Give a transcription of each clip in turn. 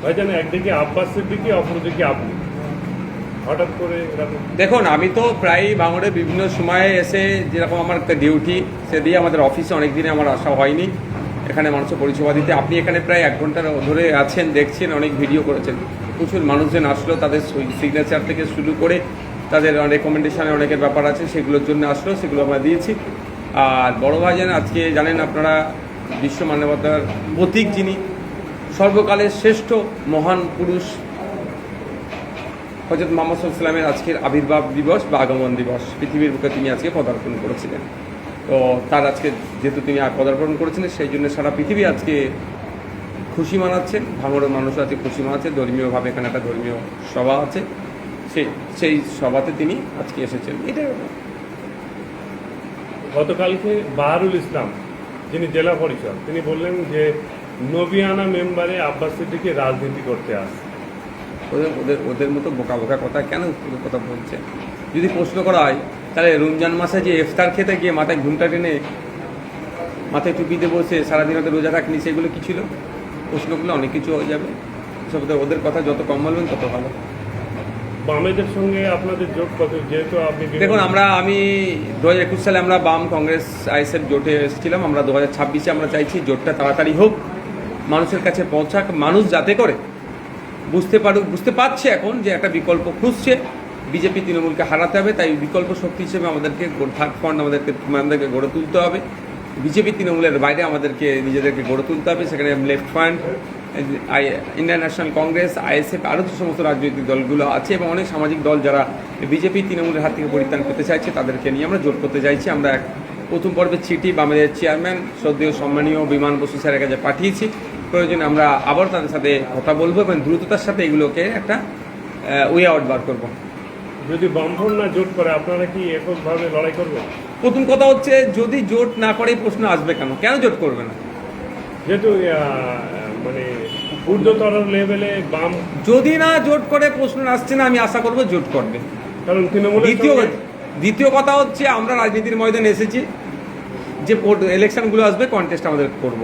ভাইজান একদিকে আব্বাস সিদ্দিকী, অপরদিকে আপনি, হঠাৎ করে এরকম? দেখুন, আমি তো প্রায়ই ভাঙড়ে বিভিন্ন সময়ে এসে, যেরকম আমার ডিউটি, সে দিয়ে আমাদের অফিসে অনেক দিনে আমার আসা হয়নি এখানে মানুষের পরিষেবা দিতে। আপনি এখানে প্রায় 1 ঘন্টা ধরে আছেন, দেখছেন, অনেক ভিডিও করেছেন, প্রচুর মানুষজন আসলো, তাদের সিগনেচার থেকে শুরু করে তাদের রেকমেন্ডেশনে অনেকের ব্যাপার আছে, সেগুলোর জন্য আসলো, সেগুলো আমরা দিয়েছি। আর বড় ভাইজান আজকে জানেন আপনারা, বিশ্ব মানবতার প্রতীক যিনি, সর্বকালের শ্রেষ্ঠ মহান পুরুষ হযরত মুহাম্মদ সাল্লাল্লাহু আলাইহি ওয়াসাল্লামের আজকের আবির্ভাব দিবস বা আগমন দিবস, পৃথিবীর বুকে তিনি আজকে পদার্পণ করেছিলেন। তো তার আজকে যেহেতু তিনি পদার্পণ করেছিলেন, সেই জন্য সারা পৃথিবী আজকে খুশি মানাচ্ছেন, ভাঙড়ের মানুষ আজকে খুশি মানাচ্ছে। ধর্মীয়ভাবে এখানে একটা ধর্মীয় সভা আছে, সেই সভাতে তিনি আজকে এসেছেন। এটাই গতকালকে বাহারুল ইসলাম, যিনি জেলা পরিষদ, তিনি বললেন যে নবিয়ানা মেম্বারে আব্বাস সিদ্দিকী রাজনীতি করতে আসে। ওদের মতো বোকা বোকা কথা কেন কথা বলছে? যদি প্রশ্ন করা হয়, তাহলে রমজান মাসে যে ইফতার খেতে গিয়ে মাথায় ঘুমটা টেনে মাথায় টুপিতে বসে সারাদিন ওদের রোজা রাখনি, সেগুলো কী ছিল? প্রশ্নগুলো অনেক কিছু হয়ে যাবে। সব ওদের কথা যত কম বলবেন তত ভালো। বামেদের সঙ্গে আপনাদের জোট কত? যেহেতু আপনি দেখুন, আমি 2021 সালে আমরা বাম কংগ্রেস আইএসএফ জোটে এসেছিলাম। আমরা 2026-এ আমরা চাইছি জোটটা তাড়াতাড়ি হোক, মানুষের কাছে পৌঁছাক, মানুষ যাতে করে বুঝতে পারছে এখন যে একটা বিকল্প খুঁজছে, বিজেপি তৃণমূলকে হারাতে হবে, তাই বিকল্প শক্তি হিসেবে আমাদেরকে থার্ড ফ্রন্ট আমাদেরকে গড়ে তুলতে হবে। বিজেপি তৃণমূলের বাইরে আমাদেরকে নিজেদেরকে গড়ে তুলতে হবে। সেখানে left front, Indian national Congress, ISF, আরও যে সমস্ত রাজনৈতিক দলগুলো আছে এবং অনেক সামাজিক দল যারা বিজেপি তৃণমূলের হাত থেকে পরিত্রাণ পেতে চাইছে, তাদেরকে নিয়ে আমরা জোট করতে চাইছি। আমরা প্রথম পর্বের চিঠি বামেদের চেয়ারম্যান শ্রদ্ধেয় সম্মানীয় বিমান বসু স্যারের কাছে পাঠিয়েছি। প্রয়োজনে আমরা আবার তাদের সাথে কথা বলবো এবং দ্রুততার সাথে এগুলোকে একটা ওয়ে আউট বার করবো। যদি বামফ্রন্ট না জোট করে, আপনারা কি এককভাবে লড়াই করবেন? প্রথম কথা হচ্ছে, যদি জোট না করে প্রশ্ন আসবে কেন জোট করবে না? যেহেতু মানে ঊর্ধ্বতর লেভেলে বাম, যদি না জোট করে প্রশ্ন আসছে না, আমি আশা করবো জোট করবে। কারণ তৃণমূলের দ্বিতীয় কথা হচ্ছে, আমরা রাজনীতির ময়দানে এসেছি, যে ইলেকশনগুলো আসবে কন্টেস্ট আমাদের করব।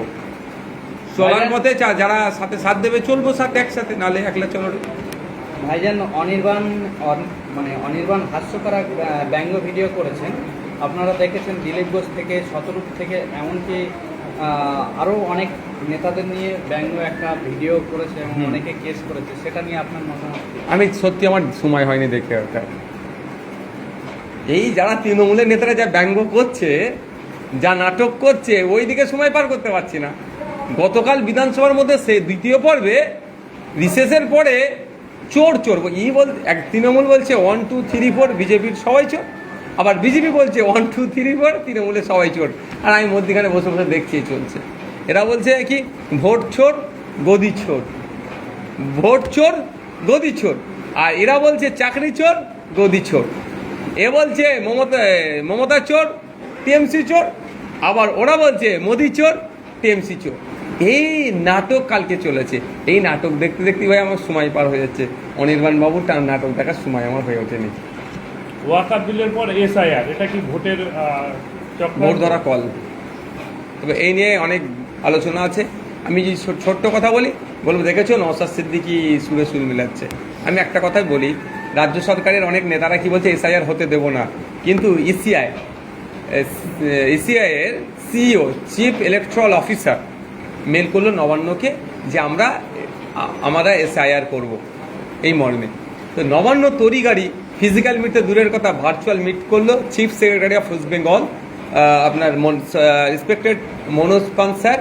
চলার পথে যারা সাথে সাথ দেবে চলবো, সাথে একসাথে, নাহলে একলা চলো। ভাইজান অনির্বাণ হাস্যকর ব্যঙ্গ ভিডিও করেছেন, আপনারা দেখেছেন। দিলীপ ঘোষ থেকে, শতরূপ থেকে, এমনকি আরও অনেক নেতাদের নিয়ে ব্যঙ্গ একটা ভিডিও করেছে এবং অনেকে কেস করেছে, সেটা নিয়ে আপনার মতামত? আমি সত্যি, আমার সময় হয়নি দেখে ওটা। এই যারা তৃণমূলের নেতারা যা ব্যঙ্গ করছে, যা নাটক করছে, ওই দিকে সময় পার করতে পারছি না। গতকাল বিধানসভার মধ্যে সে দ্বিতীয় পর্বে রিসেসের পরে চোর এক তৃণমূল বলছে 1 2 3 4 বিজেপির সবাই চোর, আবার বিজেপি বলছে 1 2 3 4 তৃণমূলের সবাই চোর। আর আমি মধ্যখানে বসে বসে দেখছি চলছে। এরা বলছে কি, ভোট চোর গদি চোর, ভোট চোর গদি চোর, আর এরা বলছে চাকরি চোর গদি চোর। এ বলছে মমতা চোর, টিএমসি চোর, আবার ওরা বলছে মোদি চোর, টিএমসি চোর। এই নাটক কালকে চলেছে। এই নাটক দেখতে দেখতে ভাই আমার সময় পার হয়ে যাচ্ছে। অনির্বাণ বাবুর নাটক দেখার সময় আমার হয়ে ওঠেনি। ওয়াকার বিলের পর এসআইআর, এটা কি ভোটের ভোট ধরা কল? তবে এই নিয়ে অনেক আলোচনা আছে। আমি যদি ছোট্ট কথা বলবো, দেখেছো নওশাদ সিদ্দিকী সুরে সুর মিলাচ্ছে। আমি একটা কথাই বলি, রাজ্য সরকারের অনেক নেতারা কি বলছে এসআইআর হতে দেবো না, কিন্তু ইসিআইয়ের CEO, chief electoral officer, mail করলো নবান্নকে যে আমরা এসআইআর করব এই মর্মে। তো নবান্ন তড়িগাড়ি ফিজিক্যাল মিট তো দূরের কথা, ভার্চুয়াল মিট করলো chief secretary of West Bengal, আপনার রেসপেক্টেড মনোজ পান স্যার